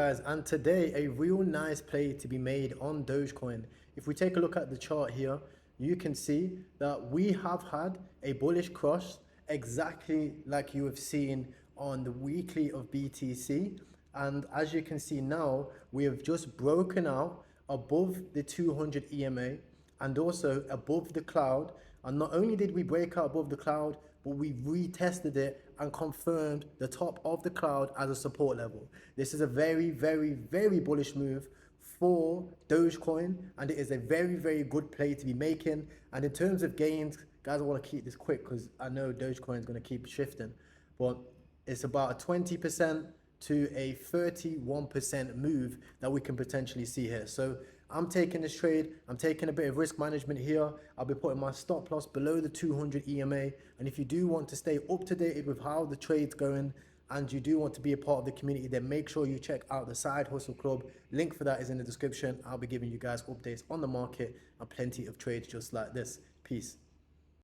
guys, and today a real nice play to be made on Dogecoin. If we take a look at the chart here, you can see that we have had a bullish cross exactly like you have seen on the weekly of BTC. And as you can see now, we have just broken out above the 200 EMA and also above the cloud. And not only did we break out above the cloud, but we retested it and confirmed the top of the cloud as a support level. This is a very, very, very bullish move for Dogecoin, and it is a very, very good play to be making. And in terms of gains, guys, I want to keep this quick because I know Dogecoin is going to keep shifting, but it's about a 20% to a 31% move that we can potentially see here. So I'm taking this trade. I'm taking a bit of risk management here. I'll be putting my stop loss below the 200 EMA. And if you do want to stay up to date with how the trade's going and you do want to be a part of the community, then make sure you check out the Side Hustle Club. Link for that is in the description. I'll be giving you guys updates on the market and plenty of trades just like this. Peace.